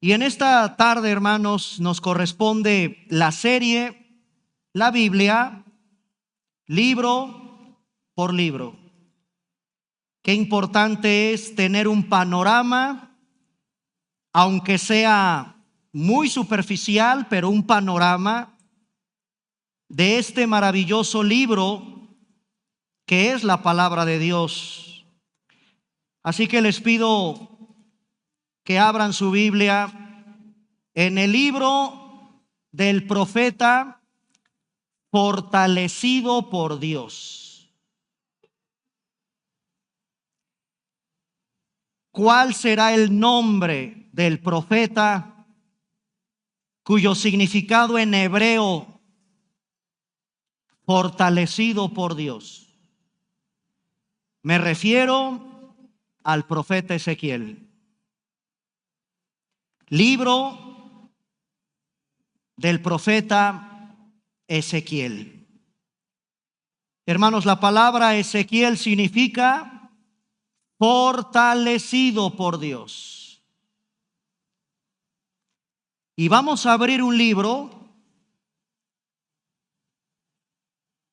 Y en esta tarde, hermanos, nos corresponde la serie, la Biblia, libro por libro. Qué importante es tener un panorama, aunque sea muy superficial, pero un panorama de este maravilloso libro que es la palabra de Dios. Así que les pido que abran su Biblia en el libro del profeta Fortalecido por Dios. ¿Cuál será el nombre del profeta cuyo significado en hebreo fortalecido por Dios? Me refiero al profeta Ezequiel. Libro del profeta Ezequiel. Hermanos, la palabra Ezequiel significa fortalecido por Dios. Y vamos a abrir un libro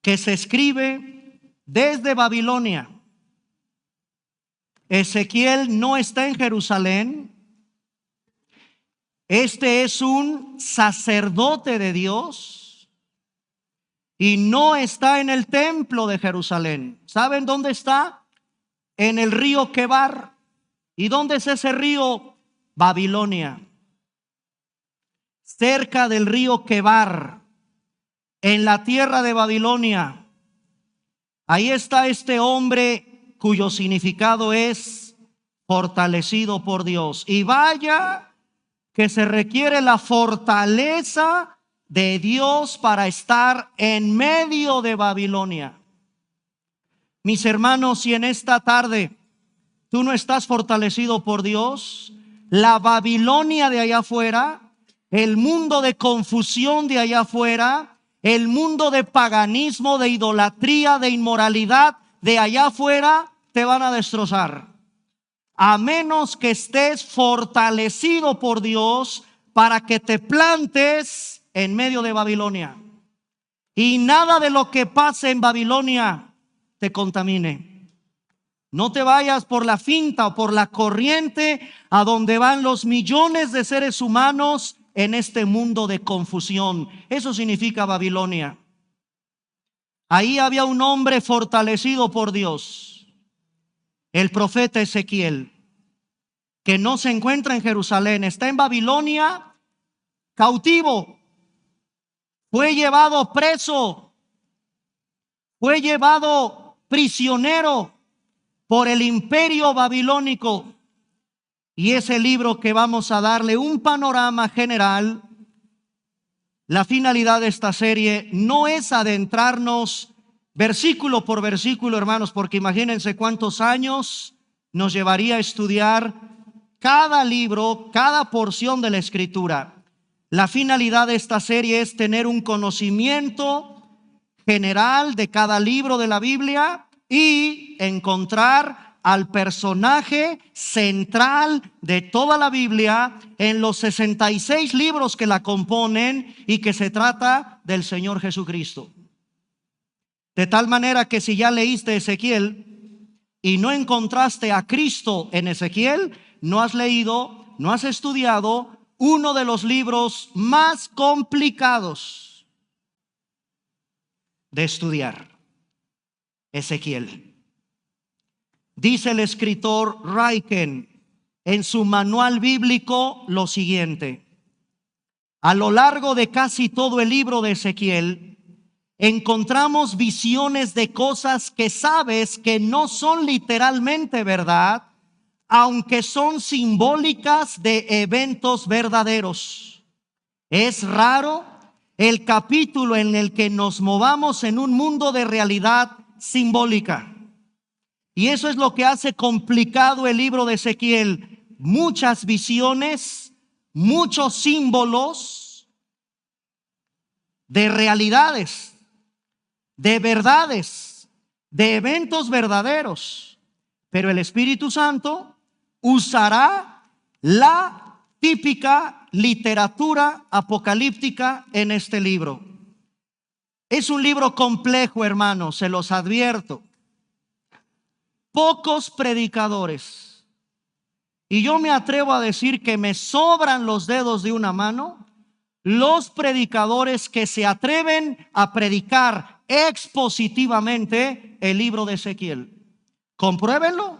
que se escribe desde Babilonia. Ezequiel no está en Jerusalén. Este es un sacerdote de Dios y no está en el templo de Jerusalén. ¿Saben dónde está? En el río Quebar. ¿Y dónde es ese río? Babilonia. Cerca del río Quebar, en la tierra de Babilonia. Ahí está este hombre cuyo significado es fortalecido por Dios. Y vaya que se requiere la fortaleza de Dios para estar en medio de Babilonia. Mis hermanos, si en esta tarde tú no estás fortalecido por Dios, la Babilonia de allá afuera, el mundo de confusión de allá afuera, el mundo de paganismo, de idolatría, de inmoralidad de allá afuera, te van a destrozar. A menos que estés fortalecido por Dios para que te plantes en medio de Babilonia. Y nada de lo que pase en Babilonia te contamine. No te vayas por la finta o por la corriente a donde van los millones de seres humanos en este mundo de confusión. Eso significa Babilonia. Ahí había un hombre fortalecido por Dios, el profeta Ezequiel, que no se encuentra en Jerusalén, está en Babilonia, cautivo. Fue llevado preso, fue llevado prisionero por el imperio babilónico. Y ese libro que vamos a darle un panorama general. La finalidad de esta serie no es adentrarnos versículo por versículo, hermanos, porque imagínense cuántos años nos llevaría a estudiar cada libro, cada porción de la Escritura. La finalidad de esta serie es tener un conocimiento general de cada libro de la Biblia y encontrar al personaje central de toda la Biblia en los 66 libros que la componen, y que se trata del Señor Jesucristo. De tal manera que si ya leíste Ezequiel y no encontraste a Cristo en Ezequiel, no has leído, no has estudiado uno de los libros más complicados de estudiar, Ezequiel. Dice el escritor Raiken en su manual bíblico lo siguiente: a lo largo de casi todo el libro de Ezequiel encontramos visiones de cosas que sabes que no son literalmente verdad, aunque son simbólicas de eventos verdaderos. Es raro el capítulo en el que nos movamos en un mundo de realidad simbólica. Y eso es lo que hace complicado el libro de Ezequiel. Muchas visiones, muchos símbolos de realidades, de verdades, de eventos verdaderos. Pero el Espíritu Santo usará la típica literatura apocalíptica en este libro. Es un libro complejo, hermanos, se los advierto. Pocos predicadores, y yo me atrevo a decir que me sobran los dedos de una mano, los predicadores que se atreven a predicar expositivamente el libro de Ezequiel. Compruébenlo,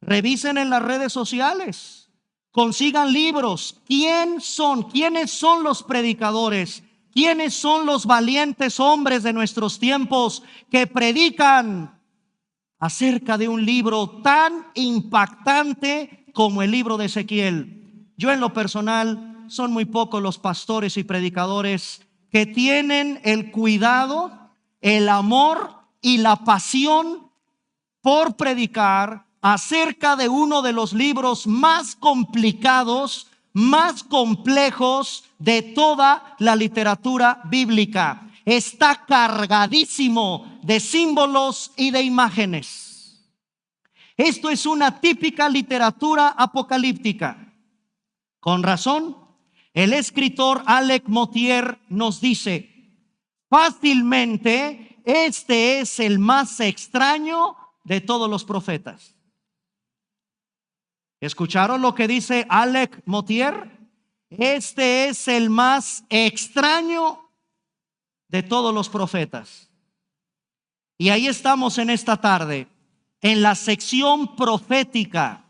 revisen en las redes sociales, consigan libros. ¿Quiénes son los predicadores? ¿Quiénes son los valientes hombres de nuestros tiempos que predican acerca de un libro tan impactante como el libro de Ezequiel? Yo, en lo personal, son muy pocos los pastores y predicadores que tienen el cuidado, el amor y la pasión por predicar acerca de uno de los libros más complicados, más complejos de toda la literatura bíblica. Está cargadísimo de símbolos y de imágenes. Esto es una típica literatura apocalíptica. Con razón, el escritor Alec Motyer nos dice: fácilmente este es el más extraño de todos los profetas. ¿Escucharon lo que dice Alec Motyer? Este es el más extraño de todos los profetas. Y ahí estamos en esta tarde, en la sección profética.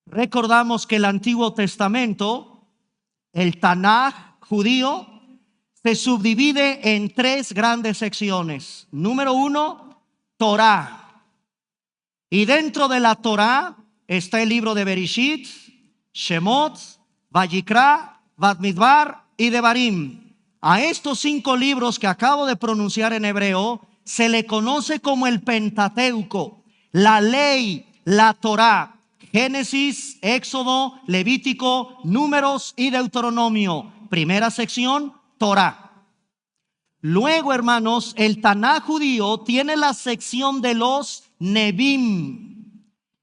Recordamos que el Antiguo Testamento, el Tanaj judío, se subdivide en tres grandes secciones. Número 1, Torá. Y dentro de la Torá está el libro de Bereshit, Shemot, Vayikra, Bamidbar y Devarim. A estos 5 libros que acabo de pronunciar en hebreo se le conoce como el Pentateuco, la ley, la Torá. Génesis, Éxodo, Levítico, Números y Deuteronomio. Primera sección, Torá. Luego, hermanos, el Tanaj judío tiene la sección de los Nebim.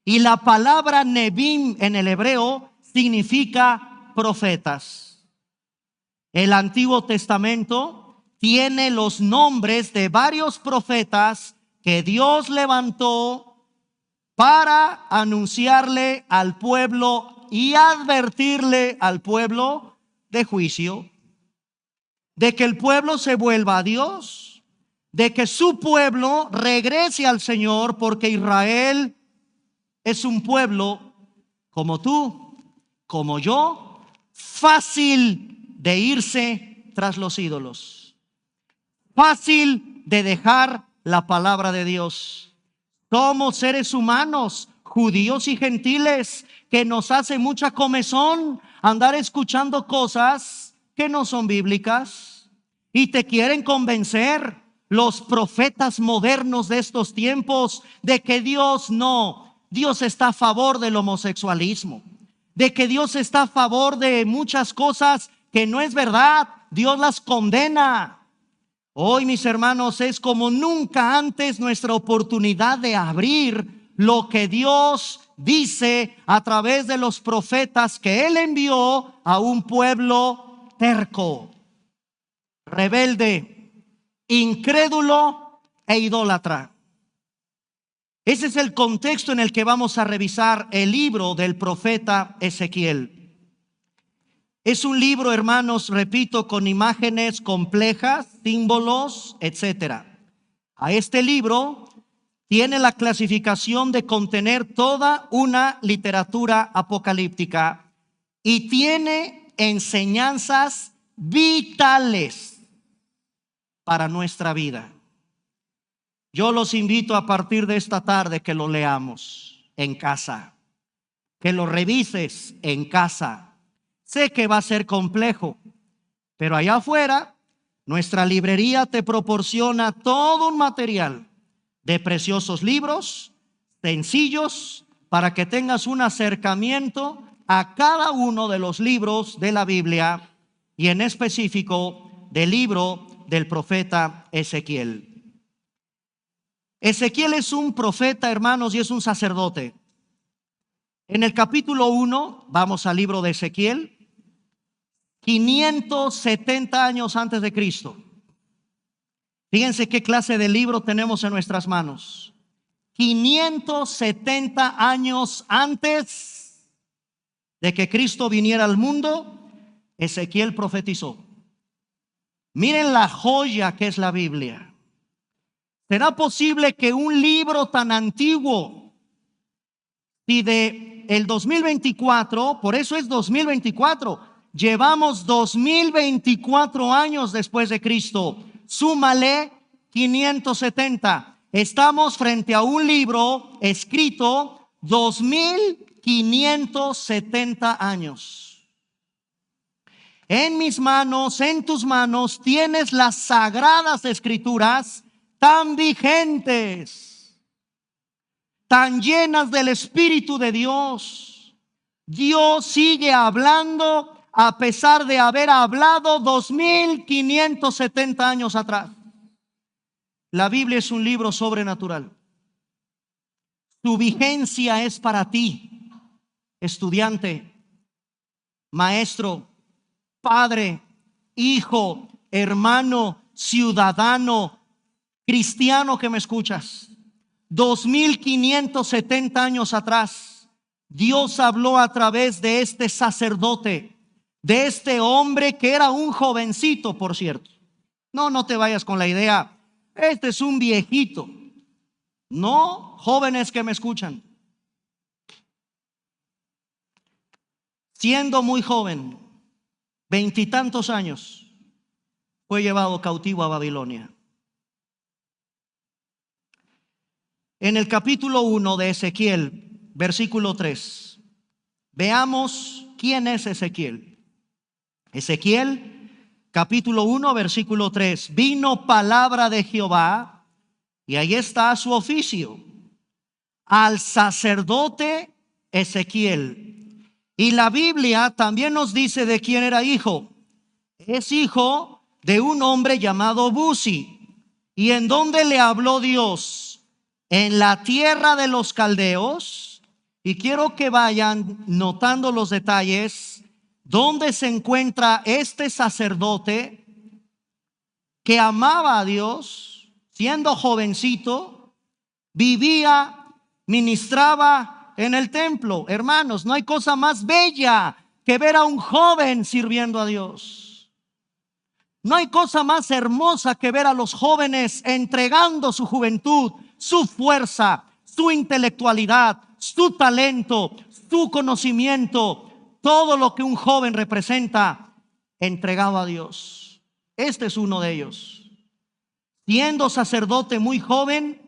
Y la palabra Nebim en el hebreo significa profetas. El Antiguo Testamento tiene los nombres de varios profetas que Dios levantó para anunciarle al pueblo y advertirle al pueblo de juicio, de que el pueblo se vuelva a Dios, de que su pueblo regrese al Señor, porque Israel es un pueblo como tú, como yo, fácil de irse tras los ídolos, fácil de dejar la palabra de Dios. Somos seres humanos, judíos y gentiles, que nos hace mucha comezón andar escuchando cosas que no son bíblicas y te quieren convencer los profetas modernos de estos tiempos de que Dios está a favor del homosexualismo, de que Dios está a favor de muchas cosas que no es verdad. Dios las condena. Hoy, mis hermanos, es como nunca antes nuestra oportunidad de abrir lo que Dios dice a través de los profetas que Él envió a un pueblo terco, rebelde, incrédulo e idólatra. Ese es el contexto en el que vamos a revisar el libro del profeta Ezequiel. Es un libro, hermanos, repito, con imágenes complejas, símbolos, etcétera. A este libro tiene la clasificación de contener toda una literatura apocalíptica y tiene enseñanzas vitales para nuestra vida. Yo los invito a partir de esta tarde que lo leamos en casa, que lo revises en casa. Sé que va a ser complejo, pero allá afuera nuestra librería te proporciona todo un material de preciosos libros sencillos para que tengas un acercamiento a cada uno de los libros de la Biblia y en específico del libro del profeta Ezequiel. Ezequiel es un profeta, hermanos, y es un sacerdote. En el capítulo 1, vamos al libro de Ezequiel, 570 años antes de Cristo. Fíjense qué clase de libro tenemos en nuestras manos. 570 años antes de que Cristo viniera al mundo, Ezequiel profetizó. Miren la joya que es la Biblia. ¿Será posible que un libro tan antiguo, y de el 2024, por eso es 2024, llevamos 2024 años después de Cristo, súmale 570, estamos frente a un libro escrito 2570 años. En mis manos, en tus manos, tienes las sagradas escrituras tan vigentes, tan llenas del Espíritu de Dios. Dios sigue hablando a pesar de haber hablado 2570 años atrás. La Biblia es un libro sobrenatural. Su vigencia es para ti, estudiante, maestro, padre, hijo, hermano, ciudadano, cristiano que me escuchas. 2570 años atrás, Dios habló a través de este sacerdote, de este hombre que era un jovencito, por cierto. No te vayas con la idea, este es un viejito. No, jóvenes que me escuchan. Siendo muy joven, 20 y tantos años, fue llevado cautivo a Babilonia. En el capítulo 1 de Ezequiel, versículo 3, veamos quién es Ezequiel. Ezequiel, capítulo 1, versículo 3. Vino palabra de Jehová, y ahí está su oficio, al sacerdote Ezequiel. Y la Biblia también nos dice de quién era hijo. Es hijo de un hombre llamado Buzi. ¿Y en dónde le habló Dios? En la tierra de los caldeos. Y quiero que vayan notando los detalles. ¿Dónde se encuentra este sacerdote que amaba a Dios, siendo jovencito, vivía, ministraba en el templo? Hermanos, no hay cosa más bella que ver a un joven sirviendo a Dios. No hay cosa más hermosa que ver a los jóvenes entregando su juventud, su fuerza, su intelectualidad, su talento, su conocimiento, todo lo que un joven representa, entregado a Dios. Este es uno de ellos. Siendo sacerdote muy joven,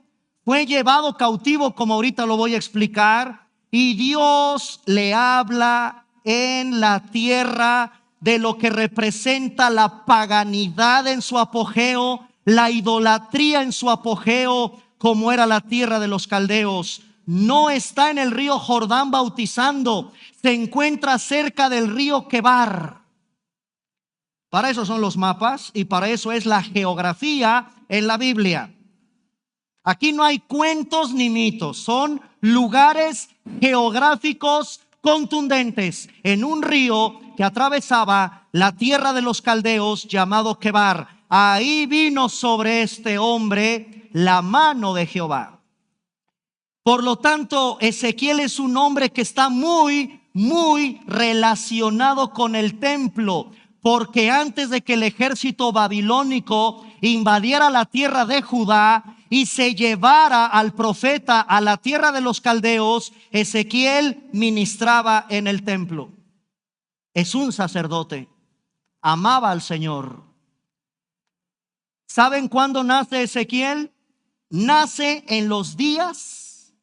fue llevado cautivo, como ahorita lo voy a explicar, y Dios le habla en la tierra de lo que representa la paganidad en su apogeo, la idolatría en su apogeo, como era la tierra de los caldeos. No está en el río Jordán bautizando, se encuentra cerca del río Quebar. Para eso son los mapas y para eso es la geografía en la Biblia. Aquí no hay cuentos ni mitos, son lugares geográficos contundentes en un río que atravesaba la tierra de los caldeos llamado Quebar. Ahí vino sobre este hombre la mano de Jehová. Por lo tanto, Ezequiel es un hombre que está muy relacionado con el templo, porque antes de que el ejército babilónico invadiera la tierra de Judá y se llevara al profeta a la tierra de los caldeos, Ezequiel ministraba en el templo. Es un sacerdote, amaba al Señor. ¿Saben cuándo nace Ezequiel? Nace en los días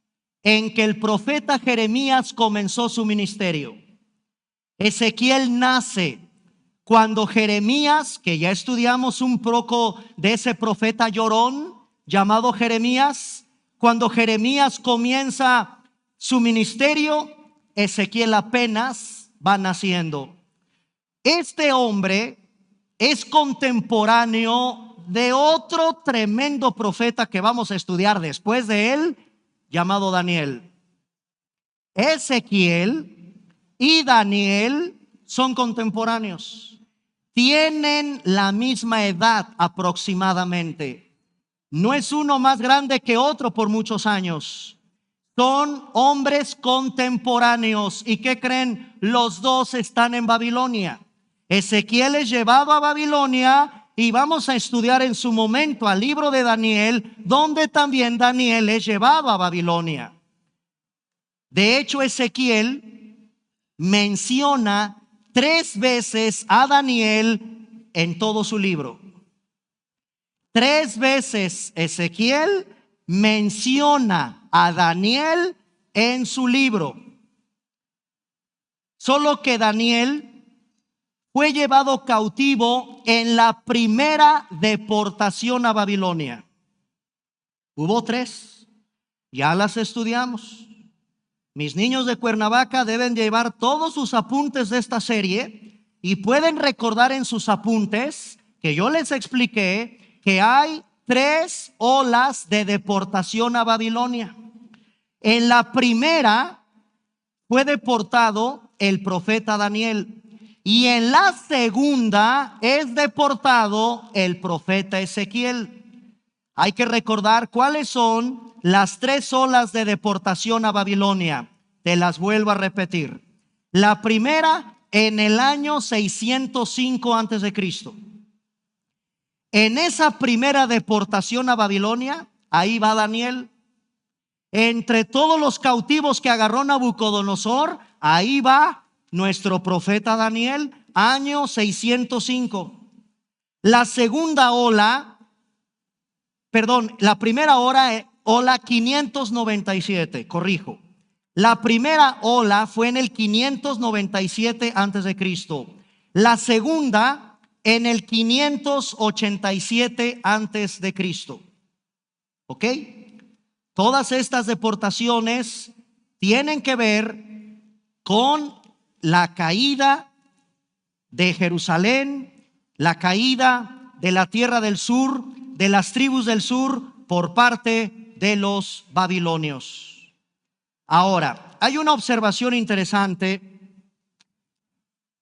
en que el profeta Jeremías comenzó su ministerio. Ezequiel nace cuando Jeremías, que ya estudiamos un poco de ese profeta llorón llamado Jeremías, cuando Jeremías comienza su ministerio, Ezequiel apenas va naciendo. Este hombre es contemporáneo de otro tremendo profeta que vamos a estudiar después de él, llamado Daniel. Ezequiel y Daniel son contemporáneos. Tienen la misma edad aproximadamente. No es uno más grande que otro por muchos años. Son hombres contemporáneos. ¿Y qué creen? Los dos están en Babilonia. Ezequiel es llevado a Babilonia y vamos a estudiar en su momento al libro de Daniel, donde también Daniel es llevado a Babilonia. De hecho, Ezequiel menciona 3 veces a Daniel en todo su libro. 3 veces Ezequiel menciona a Daniel en su libro. Solo que Daniel fue llevado cautivo en la primera deportación a Babilonia. Hubo 3, ya las estudiamos. Mis niños de Cuernavaca deben llevar todos sus apuntes de esta serie y pueden recordar en sus apuntes que yo les expliqué que hay 3 olas de deportación a Babilonia. En la primera fue deportado el profeta Daniel y en la segunda es deportado el profeta Ezequiel. Hay que recordar cuáles son las 3 olas de deportación a Babilonia. Te las vuelvo a repetir. La primera en el año 605 antes de Cristo. En esa primera deportación a Babilonia, ahí va Daniel. Entre todos los cautivos que agarró Nabucodonosor, ahí va nuestro profeta Daniel, año 605. La segunda ola, la primera ola 597, corrijo. La primera ola fue en el 597 antes de Cristo. La segunda en el 587 antes de Cristo. ¿Ok? Todas estas deportaciones tienen que ver con la caída de Jerusalén, la caída de la tierra del sur, de las tribus del sur por parte de los babilonios. Ahora, hay una observación interesante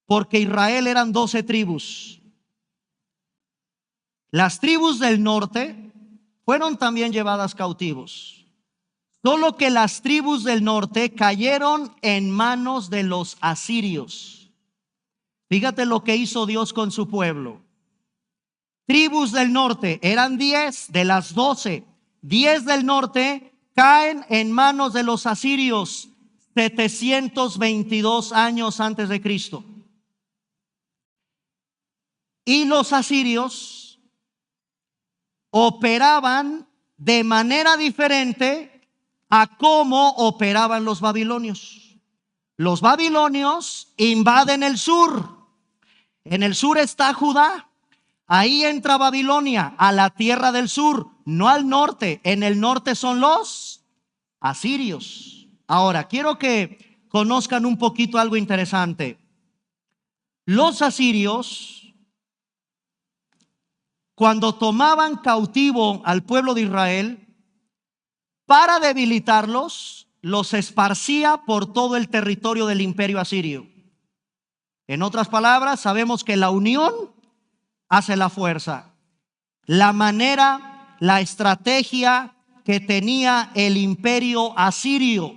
porque Israel eran 12 tribus. Las tribus del norte fueron también llevadas cautivos. Solo que las tribus del norte cayeron en manos de los asirios. Fíjate lo que hizo Dios con su pueblo. Tribus del norte eran 10 de las 12. 10 del norte caen en manos de los asirios 722 años antes de Cristo. Y los asirios operaban de manera diferente a cómo operaban los babilonios. Los babilonios invaden el sur. En el sur está Judá. Ahí entra Babilonia a la tierra del sur, no al norte. En el norte son los asirios. Ahora, quiero que conozcan un poquito algo interesante. Los asirios, cuando tomaban cautivo al pueblo de Israel, para debilitarlos, los esparcía por todo el territorio del imperio asirio. En otras palabras, sabemos que la unión hace la fuerza. La manera, la estrategia que tenía el imperio asirio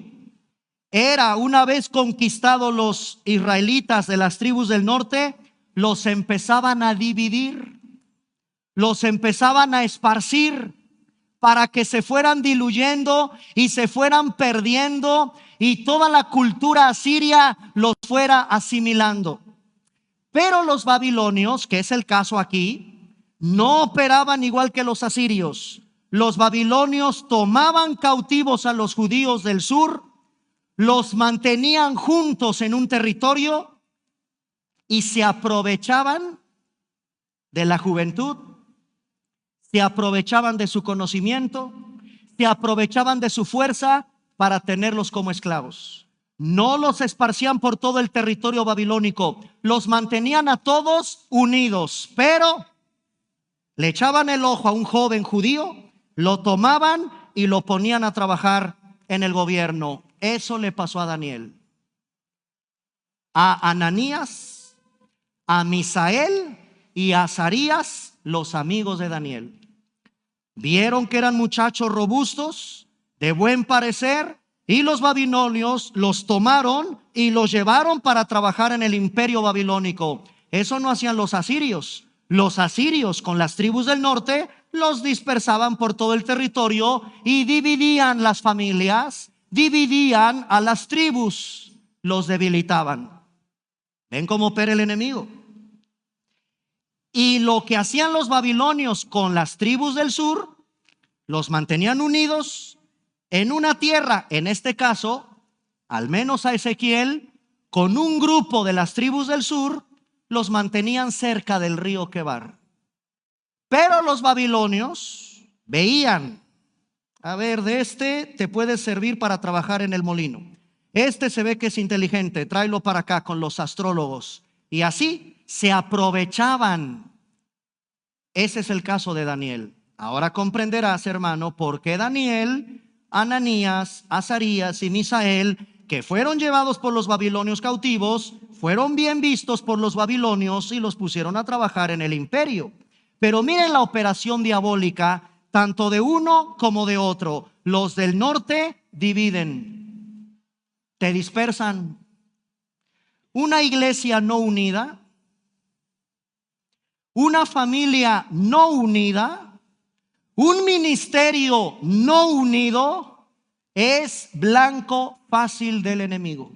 era, una vez conquistados los israelitas de las tribus del norte, los empezaban a dividir, los empezaban a esparcir para que se fueran diluyendo y se fueran perdiendo y toda la cultura asiria los fuera asimilando. Pero los babilonios, que es el caso aquí, no operaban igual que los asirios. Los babilonios tomaban cautivos a los judíos del sur, los mantenían juntos en un territorio y se aprovechaban de la juventud, se aprovechaban de su conocimiento, se aprovechaban de su fuerza para tenerlos como esclavos. No los esparcían por todo el territorio babilónico, los mantenían a todos unidos, pero le echaban el ojo a un joven judío, lo tomaban y lo ponían a trabajar en el gobierno. Eso le pasó a Daniel, a Ananías, a Misael y a Azarías, los amigos de Daniel. Vieron que eran muchachos robustos, de buen parecer, y los babilonios los tomaron y los llevaron para trabajar en el imperio babilónico. Eso no hacían los asirios. Los asirios, con las tribus del norte, los dispersaban por todo el territorio y dividían las familias, dividían a las tribus, los debilitaban. ¿Ven cómo opera el enemigo? Y lo que hacían los babilonios con las tribus del sur, los mantenían unidos en una tierra, en este caso, al menos a Ezequiel, con un grupo de las tribus del sur, los mantenían cerca del río Quebar. Pero los babilonios veían, a ver, de este te puede servir para trabajar en el molino. Este se ve que es inteligente, tráelo para acá con los astrólogos. Y así se aprovechaban. Ese es el caso de Daniel. Ahora comprenderás, hermano, por qué Daniel, Ananías, Azarías y Misael, que fueron llevados por los babilonios cautivos, fueron bien vistos por los babilonios y los pusieron a trabajar en el imperio. Pero miren la operación diabólica, tanto de uno como de otro. Los del norte dividen, te dispersan. Una iglesia no unida, una familia no unida, un ministerio no unido es blanco fácil del enemigo.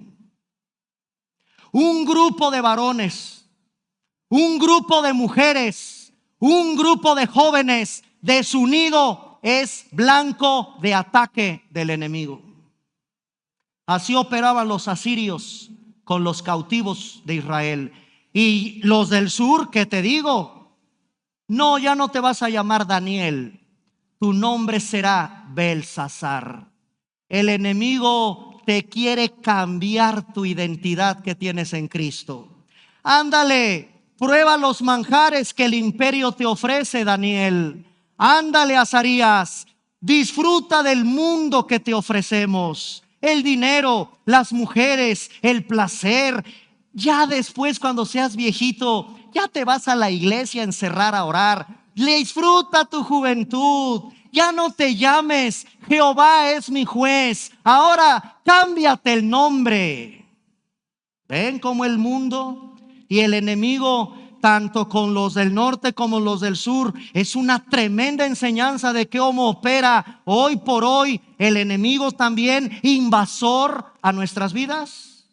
Un grupo de varones, un grupo de mujeres, un grupo de jóvenes desunido es blanco de ataque del enemigo. Así operaban los asirios con los cautivos de Israel. Y los del sur, ¿qué te digo? No, ya no te vas a llamar Daniel. Tu nombre será Belsasar. El enemigo te quiere cambiar tu identidad que tienes en Cristo. Ándale, prueba los manjares que el imperio te ofrece, Daniel. Ándale, Azarías, disfruta del mundo que te ofrecemos. El dinero, las mujeres, el placer. Ya después, cuando seas viejito, ya te vas a la iglesia a encerrar a orar. Disfruta tu juventud. Ya no te llames Jehová es mi juez. Ahora cámbiate el nombre. ¿Ven cómo el mundo y el enemigo, tanto con los del norte como los del sur, es una tremenda enseñanza de cómo opera hoy por hoy el enemigo también invasor a nuestras vidas?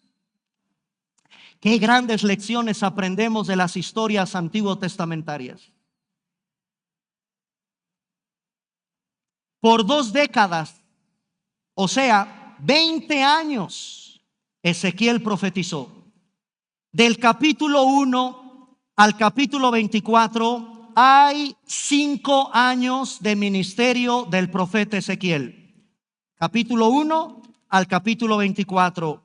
Qué grandes lecciones aprendemos de las historias antiguo testamentarias. Por 2 décadas, o sea, 20 años, Ezequiel profetizó. Del capítulo 1 al capítulo 24 hay 5 años de ministerio del profeta Ezequiel. Capítulo 1 al capítulo 24.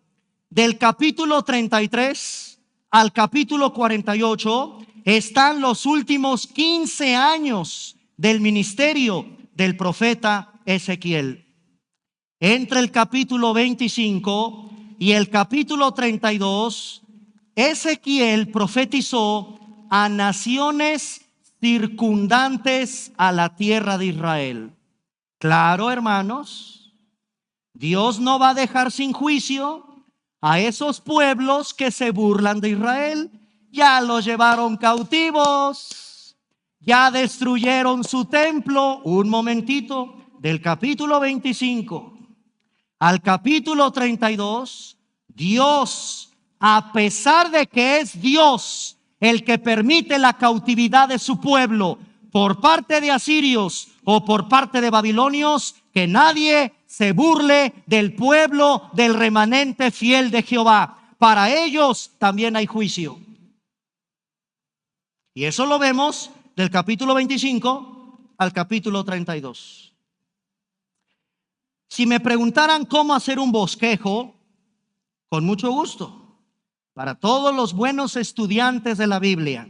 Del capítulo 33 al capítulo 48 están los últimos 15 años del ministerio del profeta Ezequiel. Entre el capítulo 25 y el capítulo 32, Ezequiel profetizó a naciones circundantes a la tierra de Israel. Claro, hermanos, Dios no va a dejar sin juicio a esos pueblos que se burlan de Israel. Ya los llevaron cautivos. Ya destruyeron su templo. Un momentito, del capítulo 25 al capítulo 32, Dios, a pesar de que es Dios el que permite la cautividad de su pueblo por parte de asirios o por parte de babilonios, que nadie se burle del pueblo, del remanente fiel de Jehová. Para ellos también hay juicio. Y eso lo vemos del capítulo 25 al capítulo 32. Si me preguntaran cómo hacer un bosquejo, con mucho gusto, para todos los buenos estudiantes de la Biblia,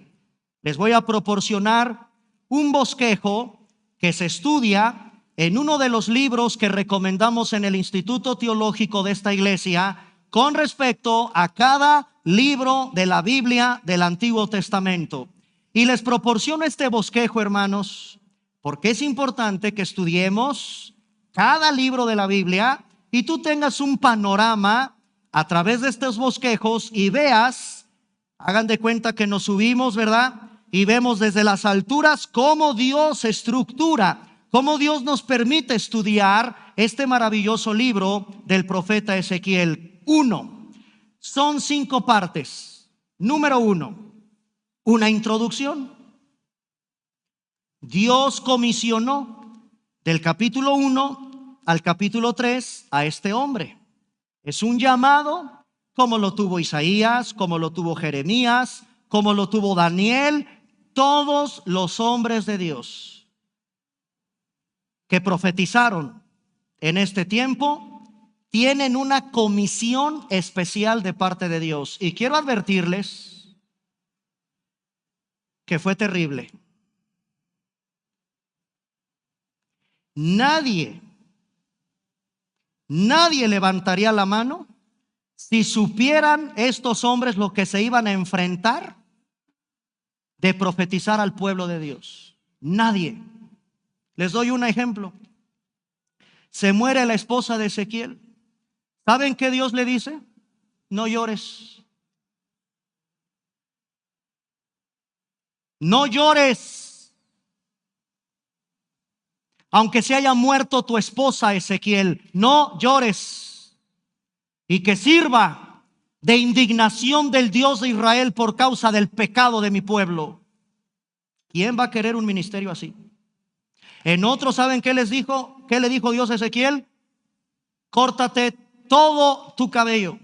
les voy a proporcionar un bosquejo que se estudia en uno de los libros que recomendamos en el Instituto Teológico de esta iglesia con respecto a cada libro de la Biblia del Antiguo Testamento. Y les proporciono este bosquejo, hermanos, porque es importante que estudiemos cada libro de la Biblia y tú tengas un panorama a través de estos bosquejos y veas, hagan de cuenta que nos subimos, ¿verdad? Y vemos desde las alturas cómo Dios estructura, cómo Dios nos permite estudiar este maravilloso libro del profeta Ezequiel. 1. Son 5 partes. Número 1, una introducción. Dios comisionó del capítulo 1 al capítulo 3 a este hombre. Es un llamado como lo tuvo Isaías, como lo tuvo Jeremías, como lo tuvo Daniel, todos los hombres de Dios que profetizaron en este tiempo tienen una comisión especial de parte de Dios. Y quiero advertirles que fue terrible. Nadie levantaría la mano si supieran estos hombres lo que se iban a enfrentar de profetizar al pueblo de Dios. Nadie. Les doy un ejemplo. Se muere la esposa de Ezequiel. ¿Saben qué Dios le dice? No llores. No llores. Aunque se haya muerto tu esposa, Ezequiel, no llores. Y que sirva de indignación del Dios de Israel por causa del pecado de mi pueblo. ¿Quién va a querer un ministerio así? En otros, ¿saben qué les dijo? ¿Qué le dijo Dios a Ezequiel? Córtate todo tu cabello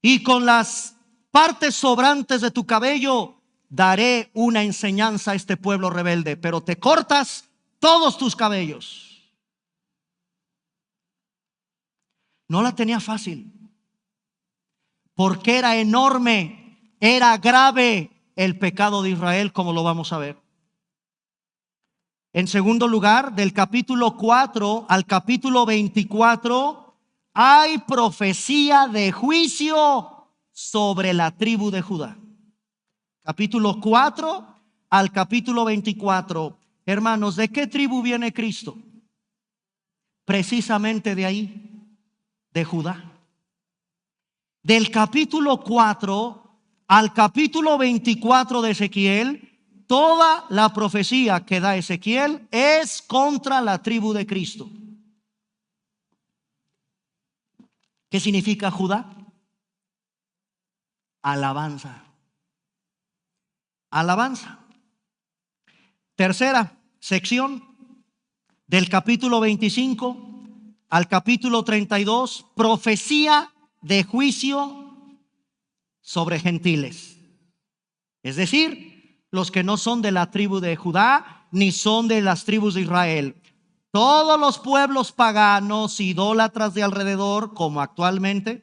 y con las partes sobrantes de tu cabello daré una enseñanza a este pueblo rebelde, pero te cortas todos tus cabellos. No la tenía fácil, porque era enorme, era grave el pecado de Israel, como lo vamos a ver. En segundo lugar, del capítulo 4 al capítulo 24 hay profecía de juicio sobre la tribu de Judá. Capítulo 4 al capítulo 24. Hermanos, ¿de qué tribu viene Cristo? Precisamente de ahí, de Judá. Del capítulo 4 al capítulo 24 de Ezequiel, toda la profecía que da Ezequiel es contra la tribu de Cristo. ¿Qué significa Judá? Alabanza. Alabanza. Tercera sección, del capítulo 25 al capítulo 32, profecía de juicio sobre gentiles. Es decir, los que no son de la tribu de Judá ni son de las tribus de Israel. Todos los pueblos paganos, idólatras de alrededor, como actualmente.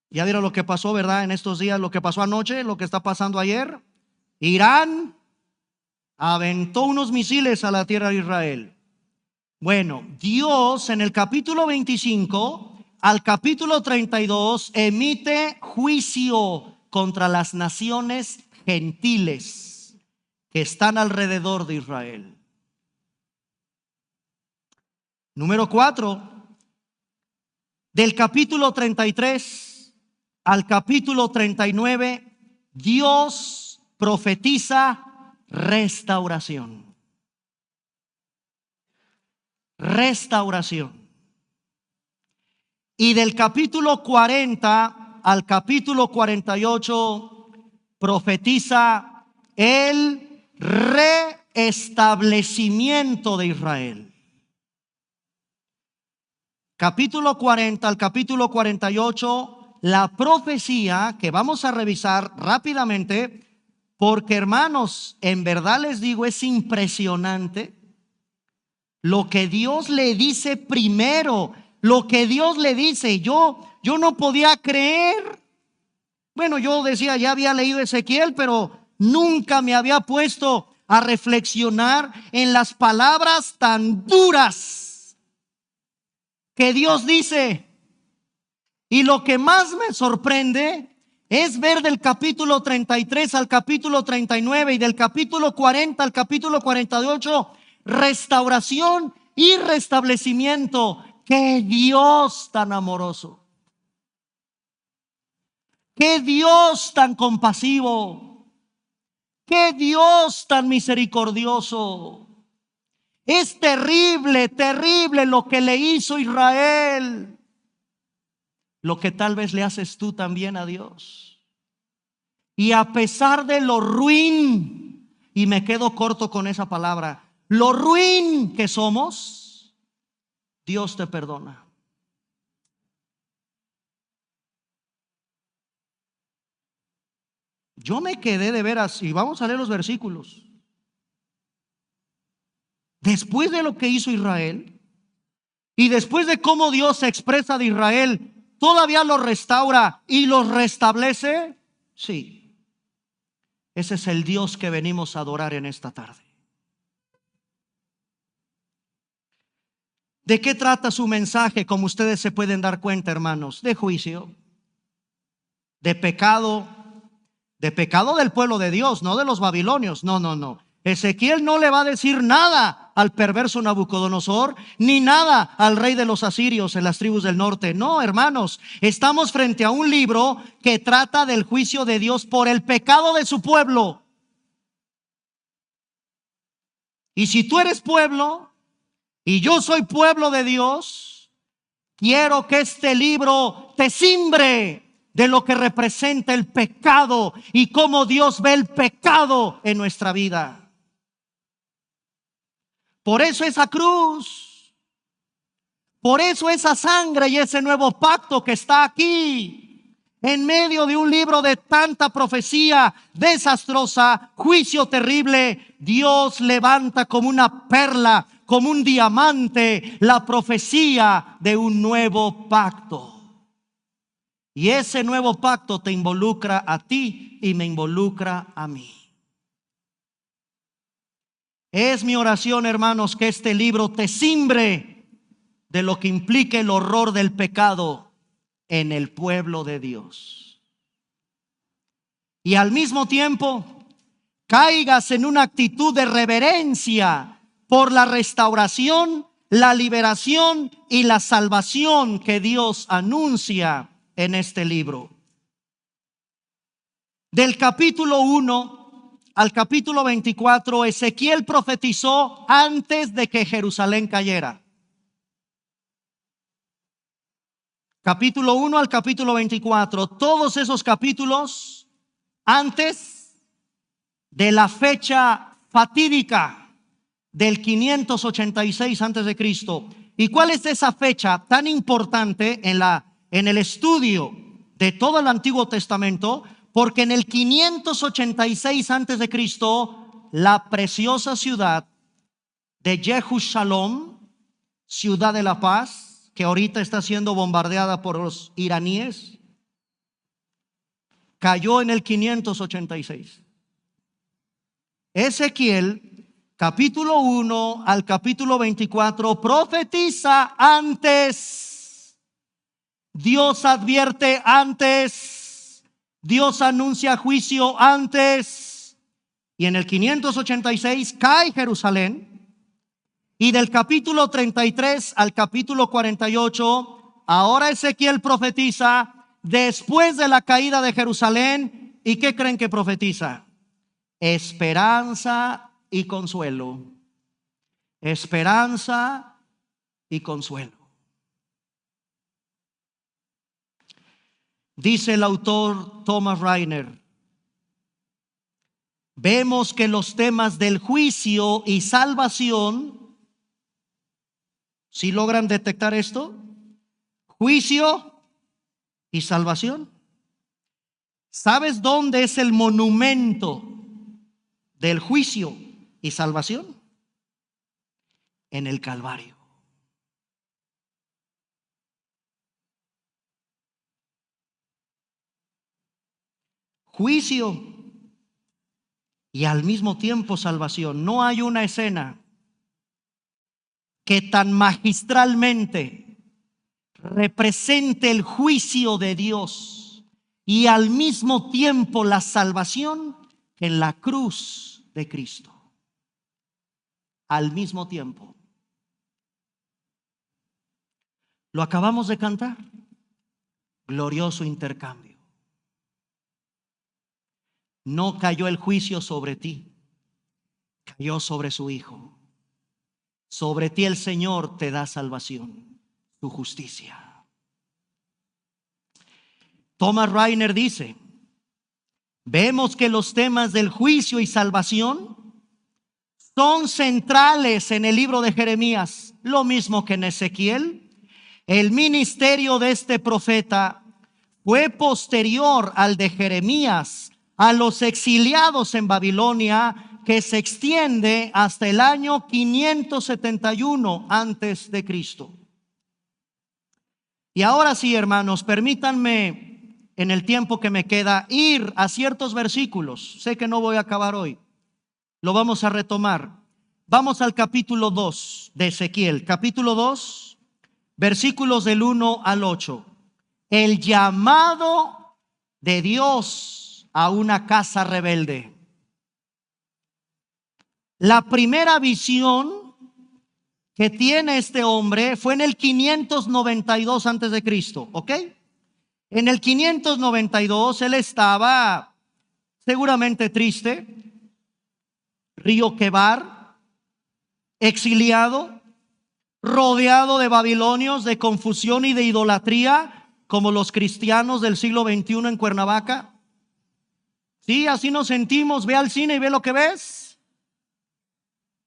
Ya vieron lo que pasó, ¿verdad? En estos días, lo que pasó anoche, lo que está pasando ayer. Irán aventó unos misiles a la tierra de Israel. Bueno, Dios en el capítulo 25 al capítulo 32 emite juicio contra las naciones gentiles que están alrededor de Israel. Número 4, del capítulo 33 al capítulo 39, Dios profetiza restauración. Restauración. Y del capítulo 40 al capítulo 48 profetiza el restablecimiento de Israel. Capítulo 40 al capítulo 48, la profecía que vamos a revisar rápidamente, porque hermanos, en verdad les digo, es impresionante lo que Dios le dice primero, lo que Dios le dice. Yo no podía creer. Bueno, yo decía, ya había leído Ezequiel, pero nunca me había puesto a reflexionar en las palabras tan duras que Dios dice. Y lo que más me sorprende es ver del capítulo 33 al capítulo 39 y del capítulo 40 al capítulo 48, restauración y restablecimiento. ¡Qué Dios tan amoroso! ¡Qué Dios tan compasivo! ¡Qué Dios tan misericordioso! Es terrible, terrible lo que le hizo Israel. Lo que tal vez le haces tú también a Dios. Y a pesar de lo ruin, y me quedo corto con esa palabra, lo ruin que somos, Dios te perdona. Yo me quedé de veras, y vamos a leer los versículos. Después de lo que hizo Israel, y después de cómo Dios se expresa de Israel, ¿todavía los restaura y los restablece? Sí. Ese es el Dios que venimos a adorar en esta tarde. ¿De qué trata su mensaje? Como ustedes se pueden dar cuenta, hermanos, de juicio, de pecado del pueblo de Dios, no de los babilonios. No, no, no. Ezequiel no le va a decir nada al perverso Nabucodonosor, ni nada al rey de los asirios en las tribus del norte. No, hermanos, estamos frente a un libro que trata del juicio de Dios por el pecado de su pueblo. Y si tú eres pueblo y yo soy pueblo de Dios, quiero que este libro te simbre de lo que representa el pecado y cómo Dios ve el pecado en nuestra vida. Por eso esa cruz, por eso esa sangre y ese nuevo pacto que está aquí, en medio de un libro de tanta profecía desastrosa, juicio terrible, Dios levanta como una perla, como un diamante, la profecía de un nuevo pacto. Y ese nuevo pacto te involucra a ti y me involucra a mí. Es mi oración, hermanos, que este libro te simbre de lo que implica el horror del pecado en el pueblo de Dios. Y al mismo tiempo caigas en una actitud de reverencia por la restauración, la liberación y la salvación que Dios anuncia en este libro. Del capítulo 1 al capítulo 24, Ezequiel profetizó antes de que Jerusalén cayera. Capítulo 1 al capítulo 24, todos esos capítulos antes de la fecha fatídica del 586 antes de Cristo. ¿Y cuál es esa fecha tan importante en el estudio de todo el Antiguo Testamento? Porque en el 586 antes de Cristo, la preciosa ciudad de Jerusalén, ciudad de la paz, que ahorita está siendo bombardeada por los iraníes, cayó en el 586. Ezequiel, capítulo 1 al capítulo 24, profetiza antes. Dios advierte antes. Dios anuncia juicio antes. Y en el 586 cae Jerusalén. Y del capítulo 33 al capítulo 48, ahora Ezequiel profetiza después de la caída de Jerusalén. ¿Y qué creen que profetiza? Esperanza y consuelo. Esperanza y consuelo. Dice el autor Thomas Rainer: vemos que los temas del juicio y salvación, ¿sí logran detectar esto? Juicio y salvación. ¿Sabes dónde es el monumento del juicio y salvación? En el Calvario. Juicio y al mismo tiempo salvación. No hay una escena que tan magistralmente represente el juicio de Dios y al mismo tiempo la salvación que en la cruz de Cristo. Al mismo tiempo. Lo acabamos de cantar. Glorioso intercambio. No cayó el juicio sobre ti, cayó sobre su Hijo. Sobre ti el Señor te da salvación, su justicia. Thomas Rainer dice: vemos que los temas del juicio y salvación son centrales en el libro de Jeremías, lo mismo que en Ezequiel. El ministerio de este profeta fue posterior al de Jeremías a los exiliados en Babilonia, que se extiende hasta el año 571 antes de Cristo. Y ahora sí, hermanos, permítanme en el tiempo que me queda ir a ciertos versículos. Sé que no voy a acabar hoy. Lo vamos a retomar. Vamos al capítulo 2 de Ezequiel. Capítulo 2, versículos del 1 al 8. El llamado de Dios a una casa rebelde. La primera visión que tiene este hombre fue en el 592 antes de Cristo, ¿ok? En el 592 él estaba seguramente triste, Río Quebar, exiliado, rodeado de babilonios, de confusión y de idolatría, como los cristianos del siglo XXI en Cuernavaca. Sí, así nos sentimos. Ve al cine y ve lo que ves.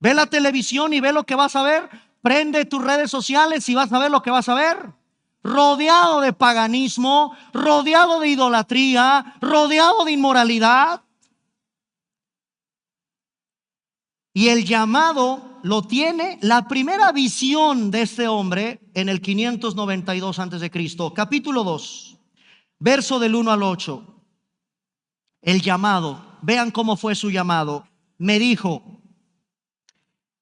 Ve la televisión y ve lo que vas a ver. Prende tus redes sociales y vas a ver lo que vas a ver. Rodeado de paganismo, rodeado de idolatría, rodeado de inmoralidad. Y el llamado lo tiene la primera visión de este hombre en el 592 antes de Cristo. Capítulo 2, verso del 1 al 8. El llamado, vean cómo fue su llamado. Me dijo: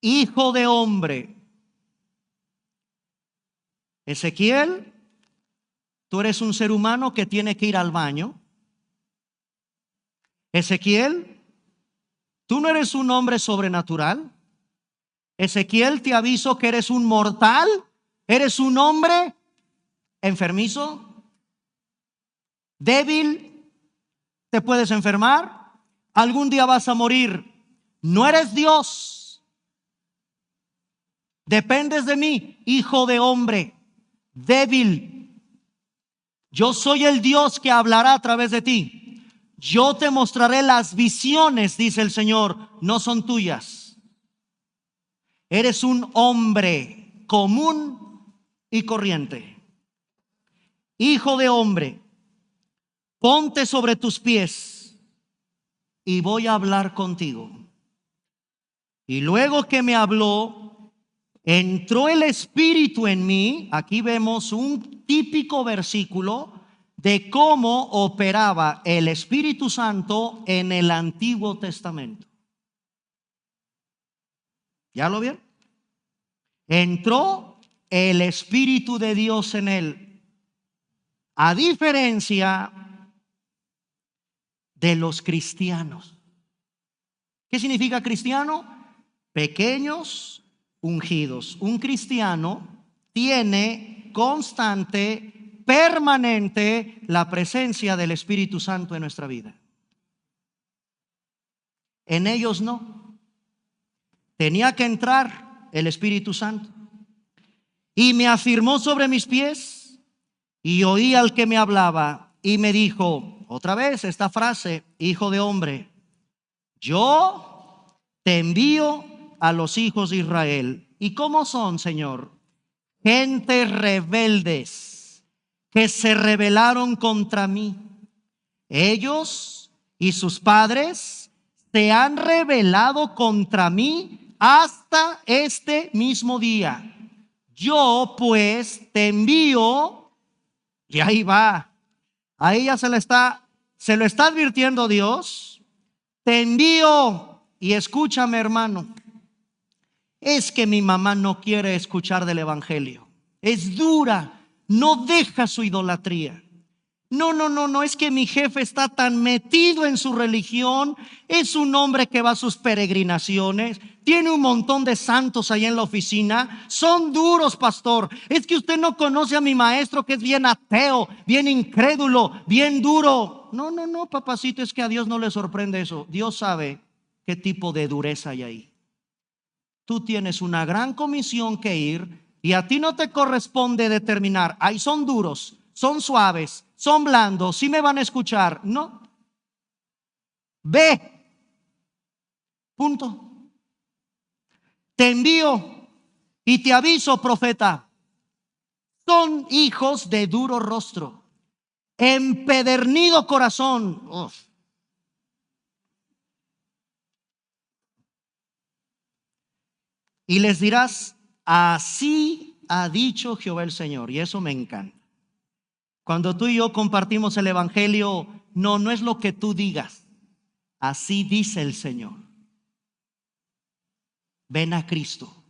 hijo de hombre. Ezequiel, tú eres un ser humano que tiene que ir al baño. Ezequiel, tú no eres un hombre sobrenatural. Ezequiel, te aviso que eres un mortal. Eres un hombre enfermizo, débil, te puedes enfermar. Algún día vas a morir. No eres Dios. Dependes de mí, hijo de hombre, débil. Yo soy el Dios que hablará a través de ti. Yo te mostraré las visiones, dice el Señor, no son tuyas. Eres un hombre común y corriente. Hijo de hombre, ponte sobre tus pies y voy a hablar contigo. Y luego que me habló, entró el Espíritu en mí. Aquí vemos un típico versículo de cómo operaba el Espíritu Santo en el Antiguo Testamento. ¿Ya lo vieron? Entró el Espíritu de Dios en él. A diferencia de los cristianos. ¿Qué significa cristiano? Pequeños ungidos. Un cristiano tiene constante, permanente la presencia del Espíritu Santo en nuestra vida. En ellos no. Tenía que entrar el Espíritu Santo. Y me afirmó sobre mis pies y oí al que me hablaba y me dijo, otra vez esta frase: hijo de hombre, yo te envío a los hijos de Israel. ¿Y cómo son, Señor? Gentes rebeldes que se rebelaron contra mí. Ellos y sus padres se han rebelado contra mí hasta este mismo día. Yo pues te envío. Y ahí va. Ahí ya se lo está advirtiendo Dios. te envío. Y escúchame, hermano, es que mi mamá no quiere escuchar del evangelio. Es dura, no deja su idolatría. No, es que mi jefe está tan metido en su religión. Es un hombre que va a sus peregrinaciones, tiene un montón de santos ahí en la oficina. Son duros, pastor. Es que usted no conoce a mi maestro, que es bien ateo, bien incrédulo, bien duro. No, papacito, es que a Dios no le sorprende eso. Dios sabe qué tipo de dureza hay ahí. Tú tienes una gran comisión que ir, y a ti no te corresponde determinar, ahí son duros, son suaves, son blandos, sí me van a escuchar. No, ve, punto. Te envío y te aviso, profeta, son hijos de duro rostro, empedernido corazón. Uf. Y les dirás, así ha dicho Jehová el Señor. Y eso me encanta. Cuando tú y yo compartimos el evangelio, no es lo que tú digas. Así dice el Señor. Ven a Cristo.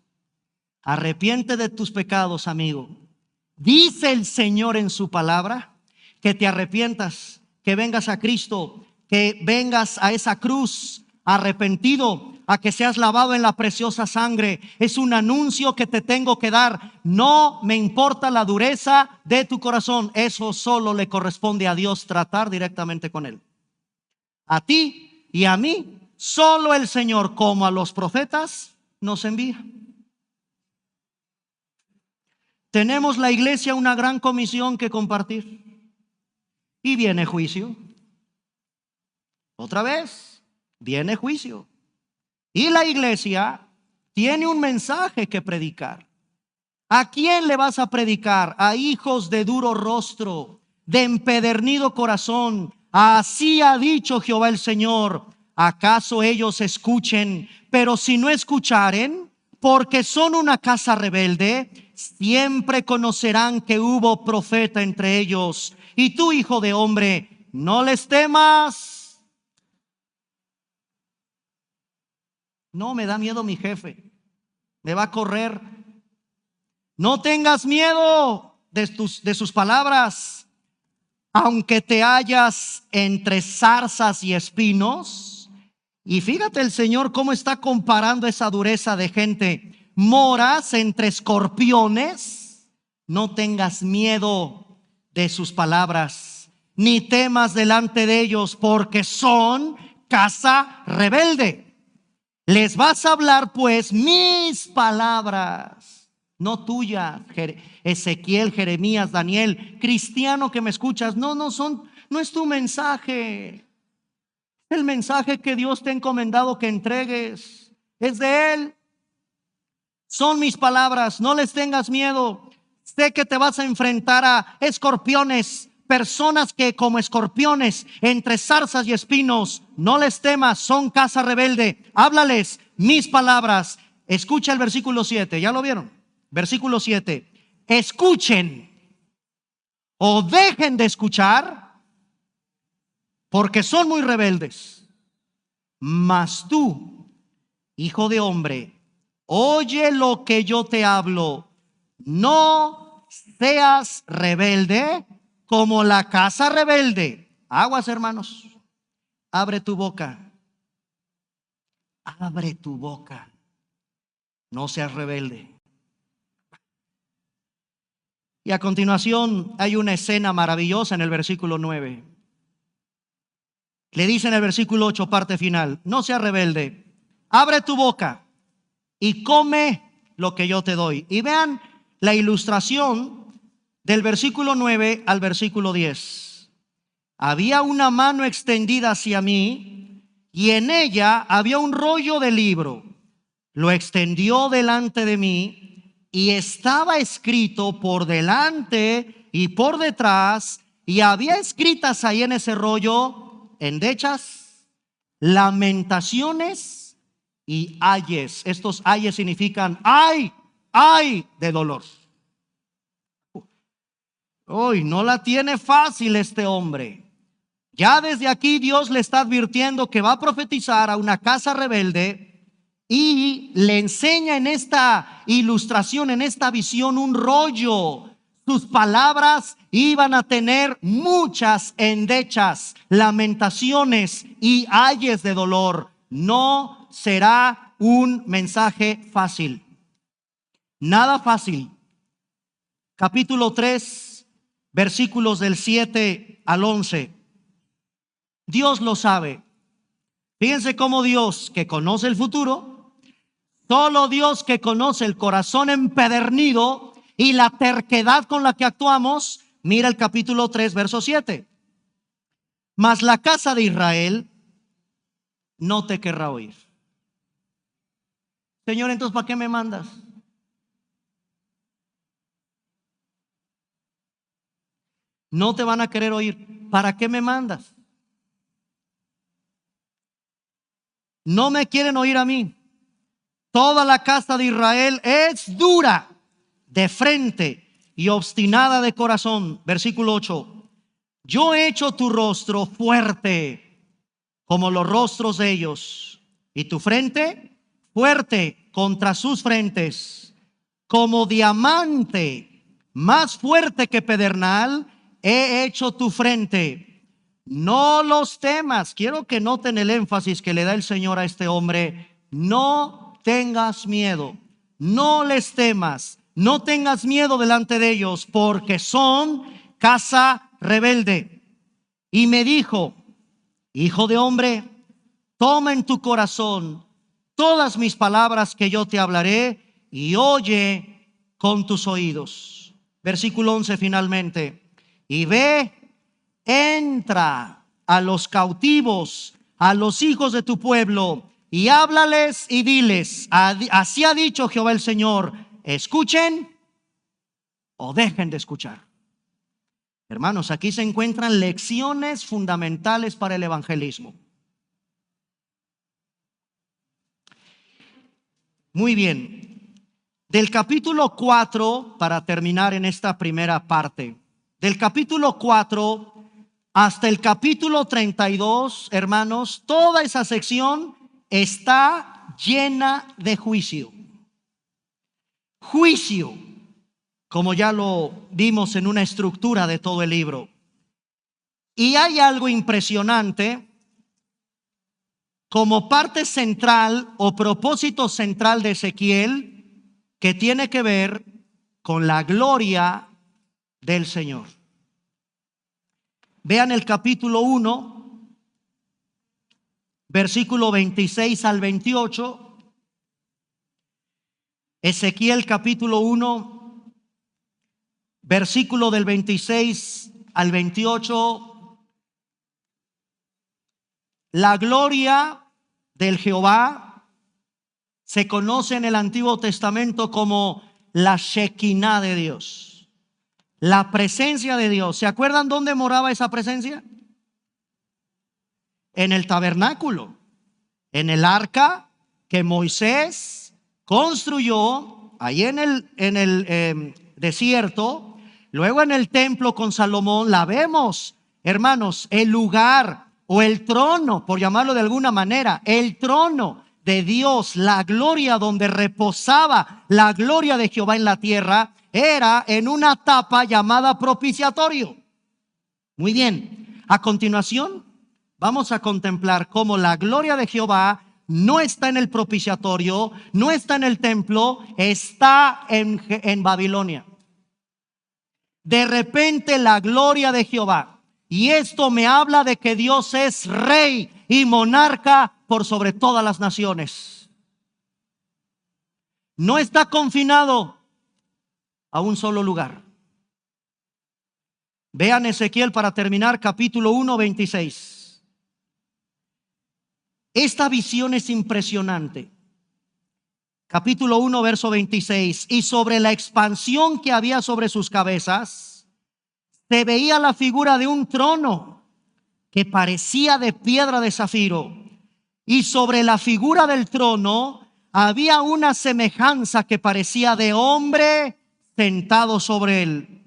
Arrepiente de tus pecados, amigo. Dice el Señor en su palabra que te arrepientas, que vengas a Cristo, que vengas a esa cruz arrepentido, a que seas lavado en la preciosa sangre. Es un anuncio que te tengo que dar. No me importa la dureza de tu corazón. Eso solo le corresponde a Dios, tratar directamente con Él. A ti y a mí, solo el Señor, como a los profetas, nos envía. Tenemos la iglesia una gran comisión que compartir. Y viene juicio. Otra vez, viene juicio. Y la iglesia tiene un mensaje que predicar. ¿A quién le vas a predicar? A hijos de duro rostro, de empedernido corazón. Así ha dicho Jehová el Señor. ¿Acaso ellos escuchen? Pero si no escucharen, porque son una casa rebelde, siempre conocerán que hubo profeta entre ellos. Y tú, hijo de hombre, no les temas. No, me da miedo mi jefe, me va a correr. No tengas miedo de sus palabras, aunque te hallas entre zarzas y espinos. Y fíjate el Señor cómo está comparando esa dureza de gente. Moras entre escorpiones. No tengas miedo de sus palabras, ni temas delante de ellos, porque son casa rebelde. Les vas a hablar pues mis palabras, no tuyas. Ezequiel, Jeremías, Daniel, cristiano que me escuchas, no es tu mensaje. El mensaje que Dios te ha encomendado que entregues es de Él. Son mis palabras, no les tengas miedo. Sé que te vas a enfrentar a escorpiones, personas que como escorpiones entre zarzas y espinos. No les temas, son casa rebelde. Háblales mis palabras. Escucha el versículo 7, ¿ya lo vieron? Versículo 7. Escuchen o dejen de escuchar, porque son muy rebeldes. Mas tú, hijo de hombre, oye lo que yo te hablo. No seas rebelde como la casa rebelde. Aguas, hermanos. Abre tu boca. Abre tu boca. No seas rebelde. Y a continuación hay una escena maravillosa en el versículo 9. Le dice en el versículo 8, parte final: no seas rebelde. Abre tu boca y come lo que yo te doy. Y vean la ilustración del versículo 9 al versículo 10. Había una mano extendida hacia mí y en ella había un rollo de libro. Lo extendió delante de mí y estaba escrito por delante y por detrás, y había escritas ahí en ese rollo endechas, lamentaciones y ayes. Estos ayes significan ay de dolor. Hoy no la tiene fácil este hombre. Ya desde aquí Dios le está advirtiendo que va a profetizar a una casa rebelde y le enseña en esta ilustración, en esta visión, un rollo. Sus palabras iban a tener muchas endechas, lamentaciones y ayes de dolor. No será un mensaje fácil. Nada fácil. Capítulo 3, versículos del 7 al 11. Dios lo sabe. Fíjense cómo Dios, que conoce el futuro, solo Dios que conoce el corazón empedernido y la terquedad con la que actuamos, mira el capítulo 3, verso 7. Mas la casa de Israel no te querrá oír. Señor, entonces ¿para qué me mandas? No te van a querer oír. ¿Para qué me mandas? No me quieren oír a mí. Toda la casa de Israel es dura de frente y obstinada de corazón. Versículo 8. Yo he hecho tu rostro fuerte como los rostros de ellos, y tu frente fuerte contra sus frentes. Como diamante más fuerte que pedernal he hecho tu frente. No los temas. Quiero que noten el énfasis que le da el Señor a este hombre. No tengas miedo, no les temas, no tengas miedo delante de ellos, porque son casa rebelde. Y me dijo: hijo de hombre, toma en tu corazón todas mis palabras que yo te hablaré y oye con tus oídos. Versículo 11 finalmente. Y ve, entra a los cautivos, a los hijos de tu pueblo, y háblales y diles: así ha dicho Jehová el Señor, escuchen o dejen de escuchar. Hermanos, aquí se encuentran lecciones fundamentales para el evangelismo. Muy bien. Del capítulo 4, para terminar en esta primera parte, del capítulo 4 hasta el capítulo 32, hermanos, toda esa sección está llena de juicio. Juicio, como ya lo vimos en una estructura de todo el libro. Y hay algo impresionante como parte central o propósito central de Ezequiel, que tiene que ver con la gloria del Señor. Vean el capítulo 1, versículo 26 al 28. Ezequiel capítulo 1, versículo del 26 al 28. La gloria del Jehová se conoce en el Antiguo Testamento como la Shekinah de Dios. La presencia de Dios. ¿Se acuerdan dónde moraba esa presencia? En el tabernáculo, en el arca que Moisés construyó ahí en el desierto. Luego en el templo con Salomón la vemos, hermanos, el lugar o el trono, por llamarlo de alguna manera, el trono de Dios, la gloria donde reposaba la gloria de Jehová en la tierra, era en una tapa llamada propiciatorio. Muy bien, a continuación vamos a contemplar cómo la gloria de Jehová no está en el propiciatorio, no está en el templo, está en Babilonia. De repente la gloria de Jehová, y esto me habla de que Dios es rey y monarca por sobre todas las naciones. No está confinado a un solo lugar. Vean Ezequiel para terminar, capítulo 1, 26. Esta visión es impresionante. Capítulo 1, verso 26. Y sobre la expansión que había sobre sus cabezas, se veía la figura de un trono que parecía de piedra de zafiro. Y sobre la figura del trono había una semejanza que parecía de hombre sentado sobre él.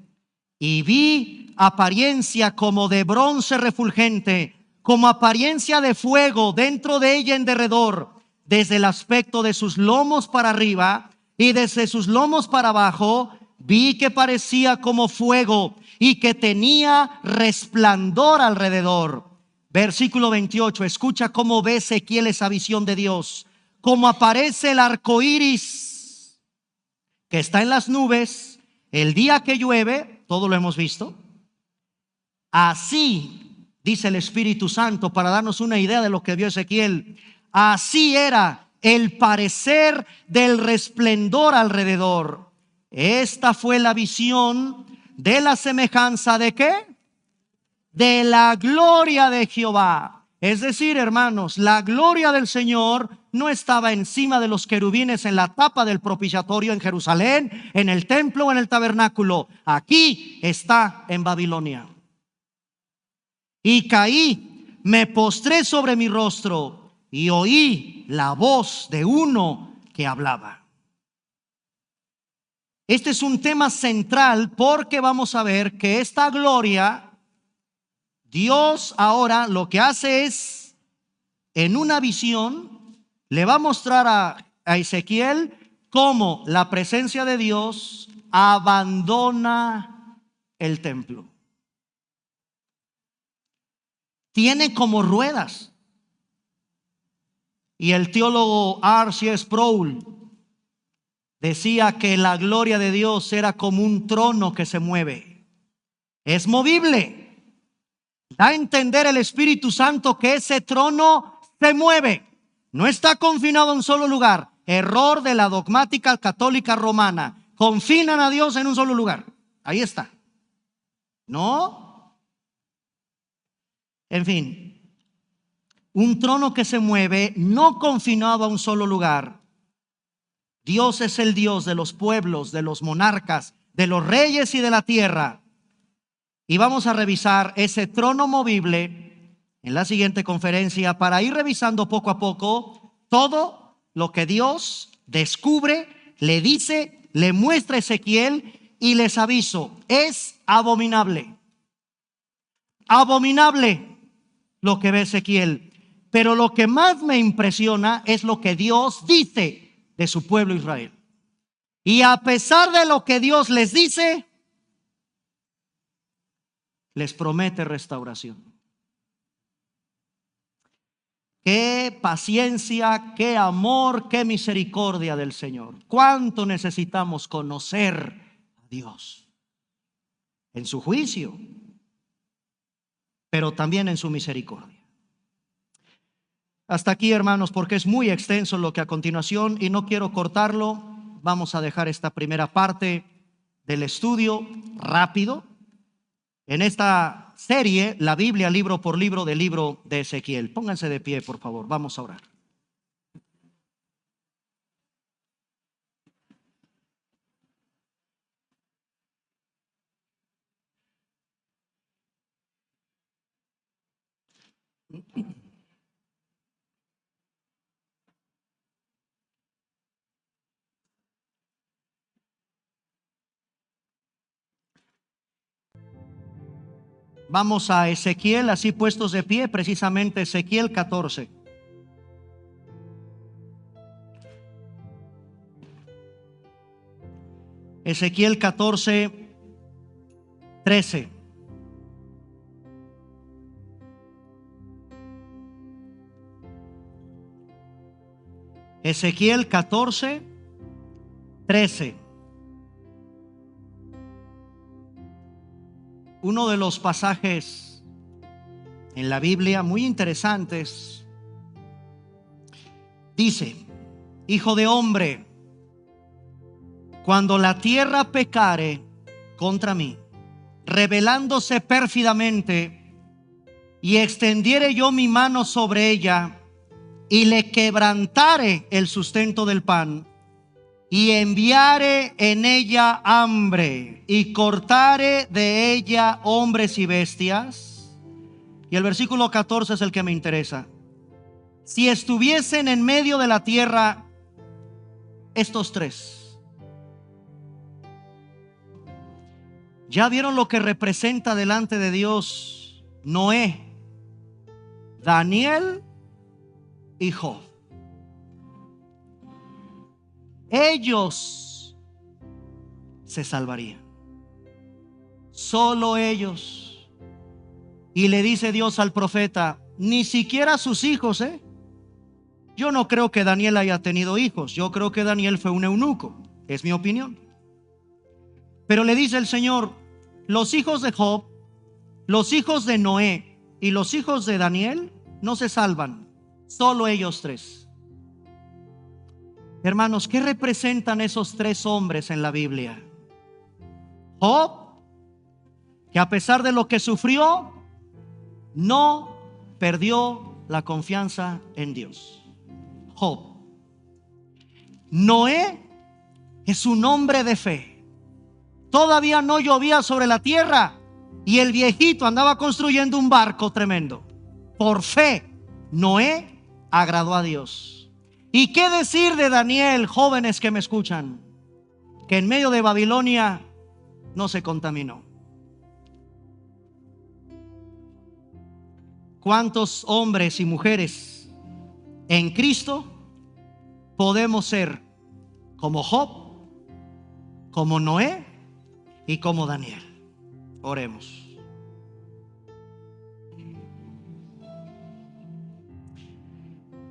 Y vi apariencia como de bronce refulgente, como apariencia de fuego dentro de ella en derredor, desde el aspecto de sus lomos para arriba y desde sus lomos para abajo. Vi que parecía como fuego y que tenía resplandor alrededor. Versículo 28, escucha cómo ve Ezequiel esa visión de Dios. Como aparece el arco iris que está en las nubes el día que llueve, todo lo hemos visto. Así, dice el Espíritu Santo, para darnos una idea de lo que vio Ezequiel, así era el parecer del resplendor alrededor. Esta fue la visión de la semejanza de ¿qué? De la gloria de Jehová. Es decir, hermanos, la gloria del Señor no estaba encima de los querubines en la tapa del propiciatorio en Jerusalén, en el templo o en el tabernáculo. Aquí está en Babilonia. Y caí, me postré sobre mi rostro y oí la voz de uno que hablaba. Este es un tema central porque vamos a ver que esta gloria, Dios ahora lo que hace es, en una visión, le va a mostrar a Ezequiel cómo la presencia de Dios abandona el templo. Tiene como ruedas. Y el teólogo R.C. Sproul decía que la gloria de Dios era como un trono que se mueve. Es movible. Da a entender el Espíritu Santo que ese trono se mueve. No está confinado en un solo lugar. Error de la dogmática católica romana. Confinan a Dios en un solo lugar. Ahí está. No. En fin, un trono que se mueve, no confinado a un solo lugar. Dios es el Dios de los pueblos, de los monarcas, de los reyes y de la tierra. Y vamos a revisar ese trono movible en la siguiente conferencia para ir revisando poco a poco todo lo que Dios descubre, le dice, le muestra a Ezequiel, y les aviso, es abominable. Abominable lo que ve Ezequiel. Pero lo que más me impresiona es lo que Dios dice de su pueblo Israel. Y a pesar de lo que Dios les dice, les promete restauración. Qué paciencia, qué amor, qué misericordia del Señor. Cuánto necesitamos conocer a Dios en su juicio, pero también en su misericordia. Hasta aquí, hermanos, porque es muy extenso lo que a continuación y no quiero cortarlo. Vamos a dejar esta primera parte del estudio rápido en esta serie, la Biblia libro por libro del libro de Ezequiel. Pónganse de pie, por favor, vamos a orar. Vamos a Ezequiel, así puestos de pie, precisamente Ezequiel 14. Ezequiel 14, 13. Ezequiel 14, 13. Uno de los pasajes en la Biblia muy interesantes. Dice: Hijo de hombre, cuando la tierra pecare contra mí, rebelándose pérfidamente, y extendiere yo mi mano sobre ella, y le quebrantare el sustento del pan, y enviare en ella hambre, y cortare de ella hombres y bestias. Y el versículo 14 es el que me interesa. Si estuviesen en medio de la tierra estos tres: ¿Ya vieron lo que representa delante de Dios Noé, Daniel y Job? Ellos se salvarían, solo ellos. Y le dice Dios al profeta: ni siquiera sus hijos, Yo no creo que Daniel haya tenido hijos. Yo creo que Daniel fue un eunuco. Es mi opinión. Pero le dice el Señor: los hijos de Job, los hijos de Noé y los hijos de Daniel no se salvan, solo ellos tres. Hermanos, ¿qué representan esos tres hombres en la Biblia? Job, que a pesar de lo que sufrió, no perdió la confianza en Dios. Job. Noé es un hombre de fe. Todavía no llovía sobre la tierra y el viejito andaba construyendo un barco tremendo. Por fe, Noé agradó a Dios. ¿Y qué decir de Daniel, jóvenes que me escuchan? Que en medio de Babilonia no se contaminó. ¿Cuántos hombres y mujeres en Cristo podemos ser como Job, como Noé y como Daniel? Oremos.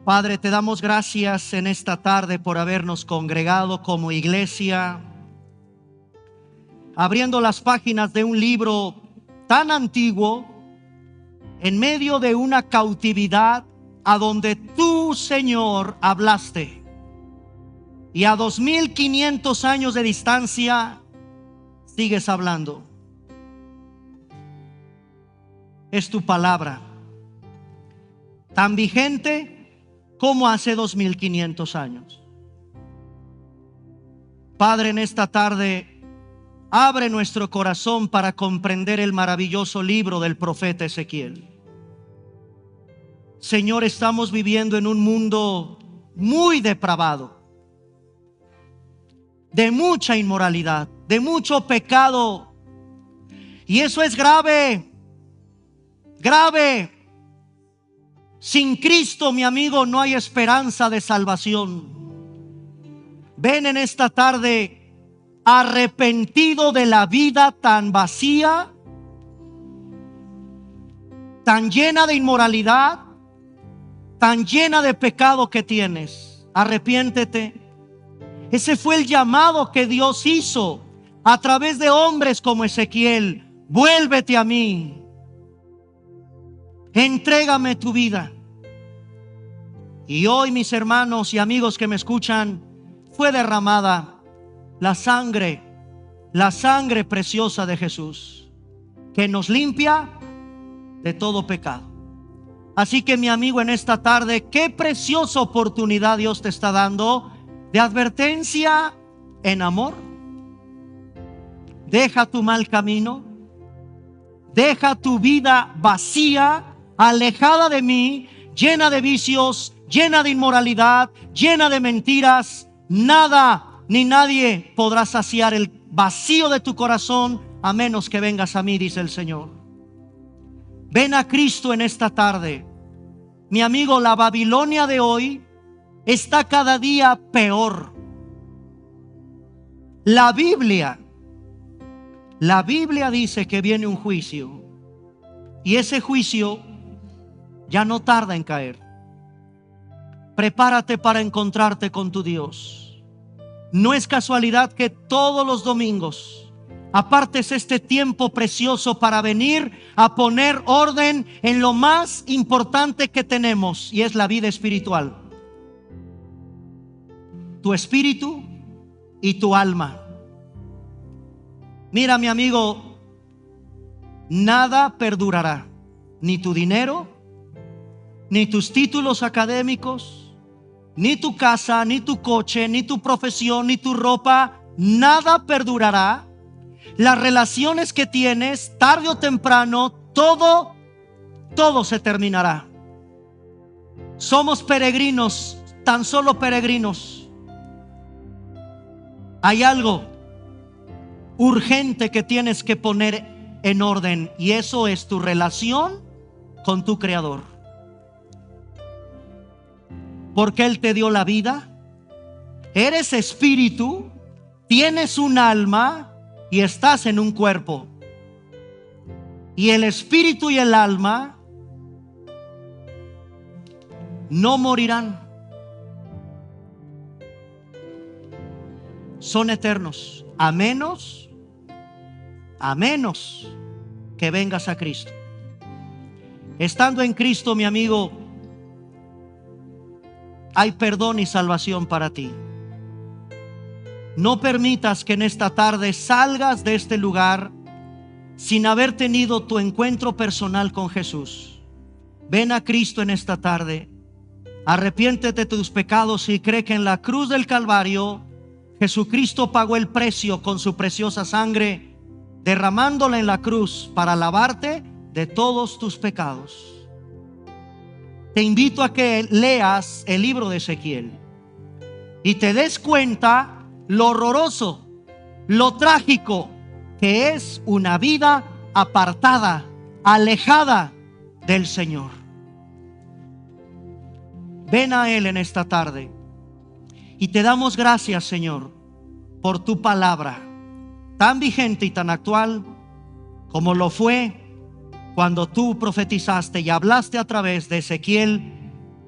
Padre, te damos gracias en esta tarde por habernos congregado como iglesia, abriendo las páginas de un libro tan antiguo, en medio de una cautividad a donde tú, Señor, hablaste. Y a 2500 años de distancia sigues hablando. Es tu palabra tan vigente como hace 2500 años. Padre, en esta tarde abre nuestro corazón para comprender el maravilloso libro del profeta Ezequiel. Señor, estamos viviendo en un mundo muy depravado, de mucha inmoralidad, de mucho pecado. Y eso es grave, grave. Sin Cristo, mi amigo, no hay esperanza de salvación. Ven en esta tarde arrepentido de la vida tan vacía, tan llena de inmoralidad, tan llena de pecado que tienes. Arrepiéntete. Ese fue el llamado que Dios hizo a través de hombres como Ezequiel. Vuélvete a mí. Entrégame tu vida. Y hoy, mis hermanos y amigos que me escuchan, fue derramada la sangre preciosa de Jesús, que nos limpia de todo pecado. Así que, mi amigo, en esta tarde, qué preciosa oportunidad Dios te está dando de advertencia en amor. Deja tu mal camino, deja tu vida vacía, alejada de mí, llena de vicios, llena de inmoralidad, llena de mentiras. Nada ni nadie podrá saciar el vacío de tu corazón a menos que vengas a mí, dice el Señor. Ven a Cristo en esta tarde. Mi amigo, la Babilonia de hoy está cada día peor. La Biblia dice que viene un juicio, y ese juicio ya no tarda en caer. Prepárate para encontrarte con tu Dios. No es casualidad que todos los domingos apartes este tiempo precioso para venir a poner orden en lo más importante que tenemos, y es la vida espiritual. Tu espíritu y tu alma. Mira, mi amigo, nada perdurará, ni tu dinero, ni tus títulos académicos, ni tu casa, ni tu coche, ni tu profesión, ni tu ropa. Nada perdurará. Las relaciones que tienes, tarde o temprano, todo se terminará. Somos peregrinos, tan solo peregrinos. Hay algo urgente que tienes que poner en orden, y eso es tu relación con tu Creador. Porque Él te dio la vida, eres espíritu, tienes un alma y estás en un cuerpo. Y el espíritu y el alma no morirán, son eternos, a menos que vengas a Cristo. Estando en Cristo, mi amigo, hay perdón y salvación para ti. No permitas que en esta tarde salgas de este lugar sin haber tenido tu encuentro personal con Jesús. Ven a Cristo en esta tarde, arrepiéntete de tus pecados y cree que en la cruz del Calvario Jesucristo pagó el precio con su preciosa sangre, derramándola en la cruz para lavarte de todos tus pecados. Te invito a que leas el libro de Ezequiel y te des cuenta lo horroroso, lo trágico que es una vida apartada, alejada del Señor. Ven a Él en esta tarde y te damos gracias, Señor, por tu palabra tan vigente y tan actual como lo fue cuando tú profetizaste y hablaste a través de Ezequiel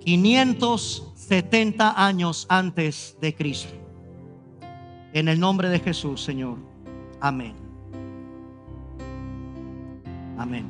570 años antes de Cristo. En el nombre de Jesús, Señor. Amén. Amén.